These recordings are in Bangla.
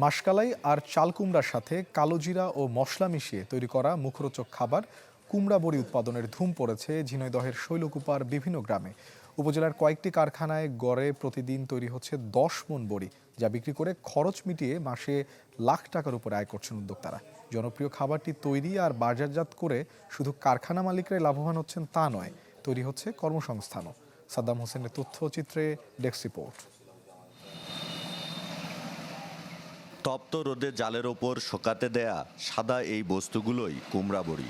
মাসকালাই আর চাল কুমড়ার সাথে কালোজিরা ও মশলা মিশিয়ে তৈরি করা মুখরোচক খাবার কুমড়া বড়ি উৎপাদনের ধুম পড়েছে ঝিনাইদহের শৈলকুপার বিভিন্ন গ্রামে। উপজেলার কয়েকটি কারখানায় গড়ে প্রতিদিন তৈরি হচ্ছে 10 মণ বড়ি, যা বিক্রি করে খরচ মিটিয়ে মাসে লাখ টাকার উপরে আয় করছেন উদ্যোক্তারা। জনপ্রিয় খাবারটি তৈরি আর বাজারজাত করে শুধু কারখানা মালিকরাই লাভবান হচ্ছেন তা নয়, তৈরি হচ্ছে কর্মসংস্থানও। সাদ্দাম হোসেনের তথ্যচিত্রে ডেস্ক রিপোর্ট। তপ্ত রোদে জালের ওপর শোকাতে দেয়া সাদা এই বস্তুগুলোই কুমড়া বড়ি।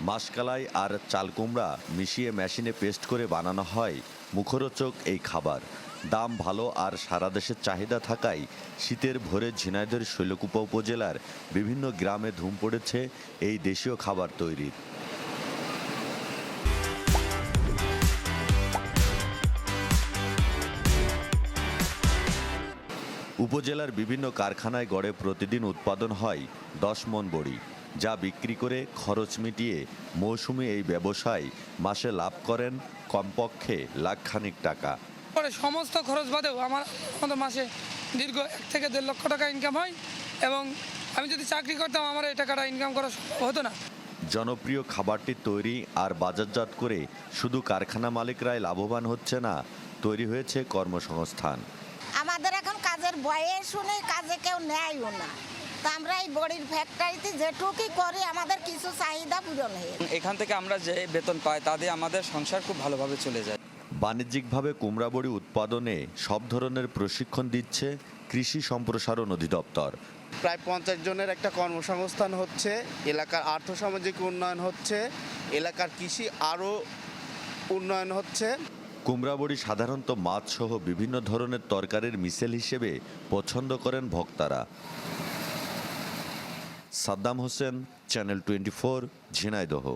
মাসকালাই আর চাল কুমড়া মিশিয়ে মেশিনে পেস্ট করে বানানো হয় মুখরোচক এই খাবার। দাম ভালো আর সারা দেশের চাহিদা থাকায় শীতের ভোরে ঝিনাইদহের শৈলকুপা উপজেলার বিভিন্ন গ্রামে ধুম পড়েছে এই দেশীয় খাবার তৈরির। উপজেলার বিভিন্ন কারখানায় গড়ে প্রতিদিন উৎপাদন হয় 10 মণ বড়ি, যা বিক্রি করে খরচ মিটিয়ে মৌসুমি এই ব্যবসায় মাসে লাভ করেন কমপক্ষে লাখখানিক টাকা। সমস্ত খরচ বাদেও আমাদের মাসে দীর্ঘ 1 থেকে 1.5 লক্ষ টাকা ইনকাম হয়, এবং আমি যদি চাকরি করতাম আমার এই টাকাটা ইনকাম করা হতো না। জনপ্রিয় খাবারটি তৈরি আর বাজারজাত করে শুধু কারখানা মালিকরাই লাভবান হচ্ছে না, তৈরি হয়েছে কর্মসংস্থান। আমাদের এখন কাজের বয়স শুনে কাজে কেউ নেয়ও না, তো আমরা এই বড়ির ফ্যাক্টরিতে যেটুকুই করি আমাদের কিছু চাহিদা পূরণ হয়। এখান থেকে আমরা যে বেতন পাই তা দিয়ে আমাদের সংসার খুব ভালোভাবে চলে যায়। বাণিজ্যিকভাবে কুমড়া বড়ি উৎপাদনে সব ধরনের প্রশিক্ষণ দিচ্ছে কৃষি সম্প্রসারণ অধিদপ্তর। প্রায় 50 জনের একটা কর্মসংস্থান হচ্ছে, এলাকার আর্থসামাজিক উন্নয়ন হচ্ছে, এলাকার কৃষি আরও উন্নয়ন হচ্ছে। কুমড়া বড়ি সাধারণত মাছ সহ বিভিন্ন ধরনের তরকারির মিশেল হিসেবে পছন্দ করেন ভক্তরা। সাদ্দাম হোসেন, চ্যানেল 24, ঝিনাইদহ।